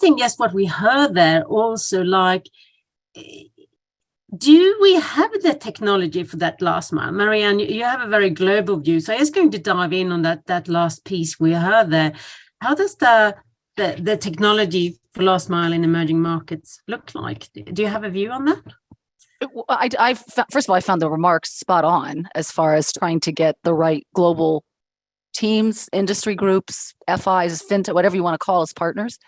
interesting, just what we heard there also, like, do we have the technology for that last mile? Marianne, you have a very global view. So I'm just going to dive in on that last piece we heard there. How does the technology for last mile in emerging markets look like? Do you have a view on that? First of all, I found the remarks spot on as far as trying to get the right global teams, industry groups, FIs, fintech, whatever you want to call us, partners,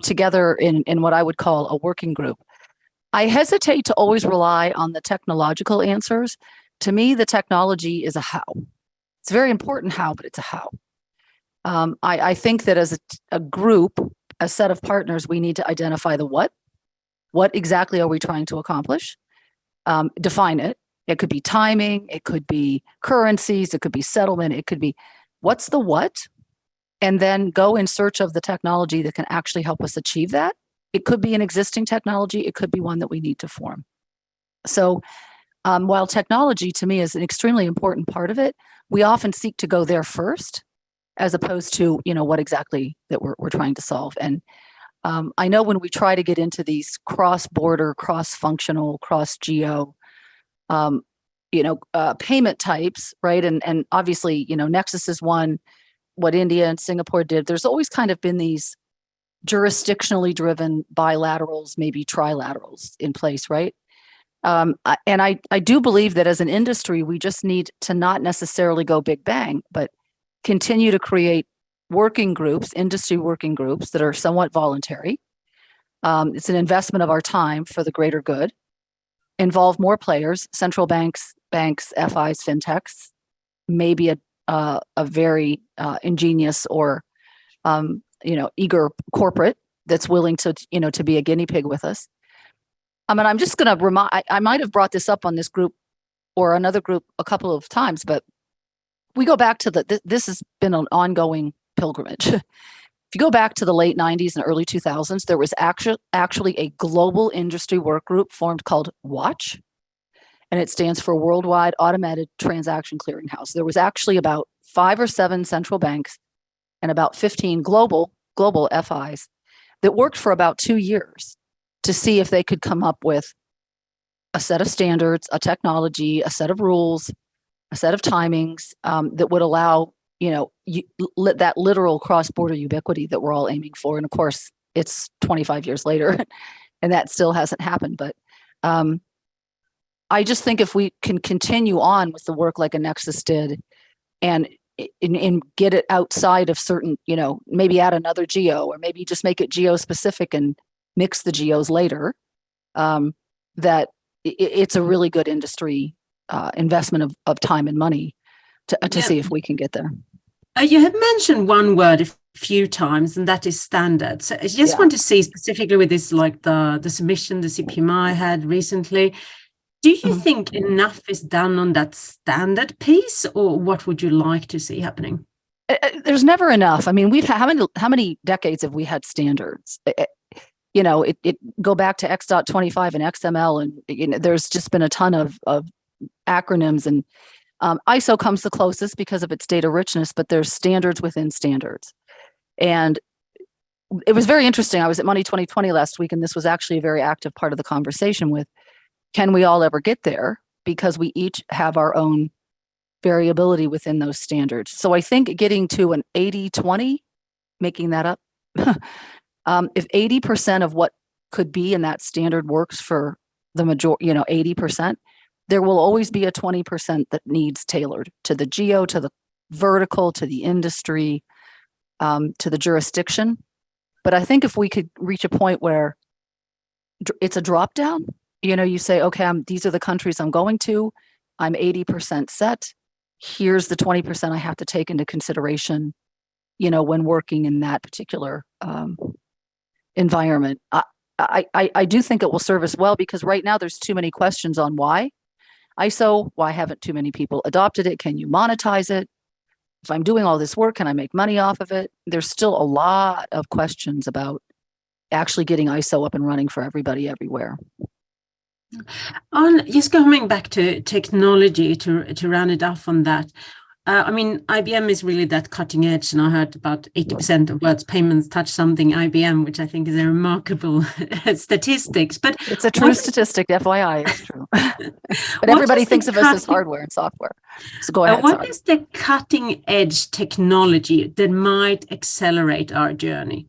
together in what I would call a working group. I hesitate to always rely on the technological answers. To me, the technology is a how. It's very important how, but it's a how. I think that as a group, a set of partners, we need to identify the what. What exactly are we trying to accomplish? Define it. It could be timing. It could be currencies. It could be settlement. It could be what's the what? And then go in search of the technology that can actually help us achieve that. It could be an existing technology. It could be one that we need to form. So while technology to me is an extremely important part of it, we often seek to go there first, as opposed to, what exactly that we're trying to solve. And I know when we try to get into these cross-border, cross-functional, cross-geo, payment types, right? And obviously, Nexus is one, what India and Singapore did. There's always kind of been these jurisdictionally driven bilaterals, maybe trilaterals in place, right? And I do believe that as an industry, we just need to not necessarily go big bang, but continue to create working groups, industry working groups that are somewhat voluntary. It's an investment of our time for the greater good. Involve more players, central banks, FIs, fintechs, maybe a very ingenious or eager corporate that's willing to be a guinea pig with us. I mean, I'm just going to remind, I might have brought this up on this group or another group a couple of times, but we go back to this has been an ongoing pilgrimage. If you go back to the late 90s and early 2000s, there was actually a global industry work group formed called WATCH, and it stands for Worldwide Automated Transaction Clearinghouse. There was actually about 5 or 7 central banks and about 15 global FIs that worked for about 2 years to see if they could come up with a set of standards, a technology, a set of rules, a set of timings that would allow, that literal cross-border ubiquity that we're all aiming for. And of course, it's 25 years later and that still hasn't happened. But I just think if we can continue on with the work like a Nexus did and get it outside of certain, maybe add another geo or maybe just make it geo-specific and mix the geos later, that it's a really good industry investment of time and money to see if we can get there. You have mentioned one word a few times, and that is standard. So I just want to see specifically with this, like the submission the CPMI had recently. Do you think enough is done on that standard piece, or what would you like to see happening? There's never enough. I mean, how many decades have we had standards? Go back to X.25 and XML, and there's just been a ton of acronyms, and ISO comes the closest because of its data richness, but there's standards within standards. And it was very interesting. I was at Money 2020 last week, and this was actually a very active part of the conversation with, can we all ever get there? Because we each have our own variability within those standards. So I think getting to an 80-20, making that up, if 80% of what could be in that standard works for the majority, 80%, there will always be a 20% that needs tailored to the geo, to the vertical, to the industry, to the jurisdiction. But I think if we could reach a point where it's a drop down, you say, okay, these are the countries I'm going to, I'm 80% set. Here's the 20% I have to take into consideration, when working in that particular environment. I do think it will serve us well, because right now there's too many questions on why ISO, why haven't too many people adopted it? Can you monetize it? If I'm doing all this work, can I make money off of it? There's still a lot of questions about actually getting ISO up and running for everybody everywhere. On just coming back to technology to round it off on that, I mean, IBM is really that cutting edge, and I heard about 80% of world's payments touch something IBM, which I think is a remarkable statistics. But it's a true statistic, FYI, it's true. But everybody thinks of us as hardware and software. So go ahead. What is the cutting edge technology that might accelerate our journey?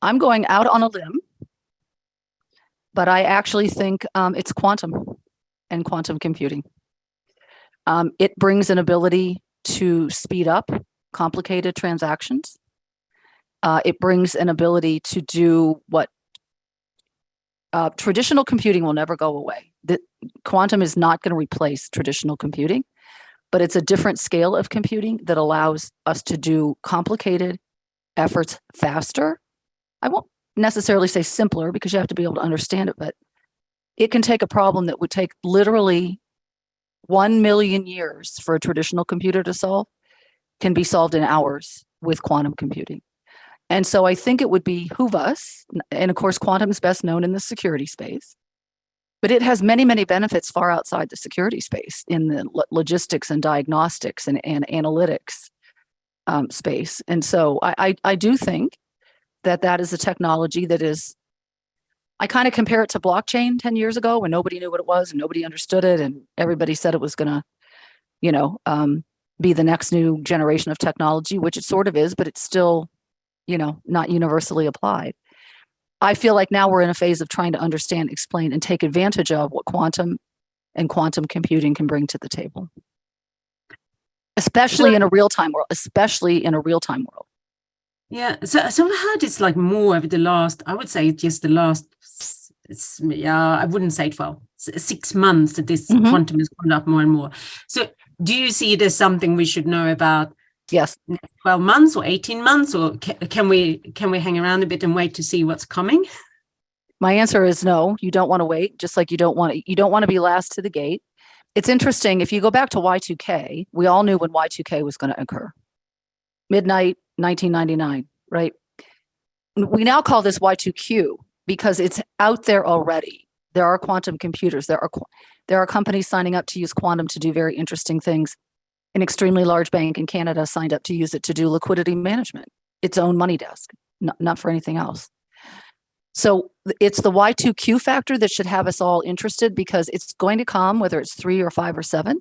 I'm going out on a limb, but I actually think it's quantum and quantum computing. It brings an ability to speed up complicated transactions. It brings an ability to do what traditional computing will never go away. Quantum is not going to replace traditional computing, but it's a different scale of computing that allows us to do complicated efforts faster. I won't necessarily say simpler because you have to be able to understand it, but it can take a problem that would take literally 1 million years for a traditional computer to solve, can be solved in hours with quantum computing. And so I think it would behoove us, and of course, quantum is best known in the security space, but it has many, many benefits far outside the security space in the logistics and diagnostics and analytics space. And so I do think that is a technology that is, I kind of compare it to blockchain 10 years ago when nobody knew what it was and nobody understood it. And everybody said it was going to, be the next new generation of technology, which it sort of is, but it's still, not universally applied. I feel like now we're in a phase of trying to understand, explain, and take advantage of what quantum and quantum computing can bring to the table, especially in a real-time world, Yeah, so I've heard it's like more over the last, I would say just the last, I wouldn't say 12, 6 months that this quantum has gone up more and more. So do you see it as something we should know about? Yes. 12 months or 18 months, or can we hang around a bit and wait to see what's coming? My answer is no, you don't want to wait, just like you don't want to be last to the gate. It's interesting, if you go back to Y2K, we all knew when Y2K was going to occur. Midnight 1999, right? We now call this Y2Q because it's out there already. There are quantum computers. There are companies signing up to use quantum to do very interesting things. An extremely large bank in Canada signed up to use it to do liquidity management, its own money desk, not for anything else. So it's the Y2Q factor that should have us all interested because it's going to come, whether it's 3 or 5 or 7,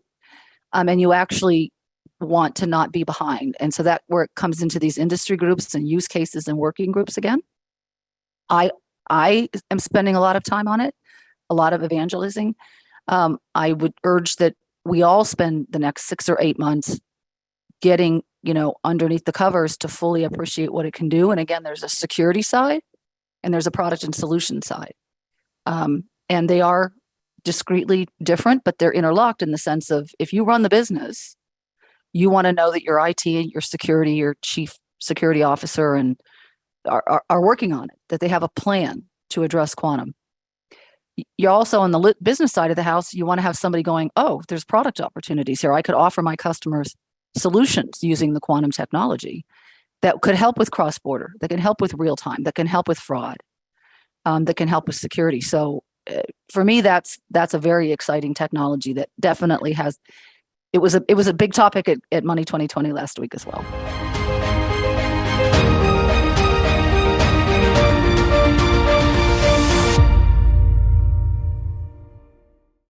and you actually want to not be behind. And so that where it comes into these industry groups and use cases and working groups again. I am spending a lot of time on it, a lot of evangelizing. I would urge that we all spend the next 6 or 8 months getting, underneath the covers to fully appreciate what it can do. And again, there's a security side and there's a product and solution side. And they are discretely different, but they're interlocked in the sense of if you run the business, you want to know that your IT, your security, your chief security officer and are working on it, that they have a plan to address quantum. You're also on the business side of the house, you want to have somebody going, oh, there's product opportunities here. I could offer my customers solutions using the quantum technology that could help with cross-border, that can help with real time, that can help with fraud, that can help with security. So for me, that's a very exciting technology that definitely has, it was a big topic at Money 2020 last week as well.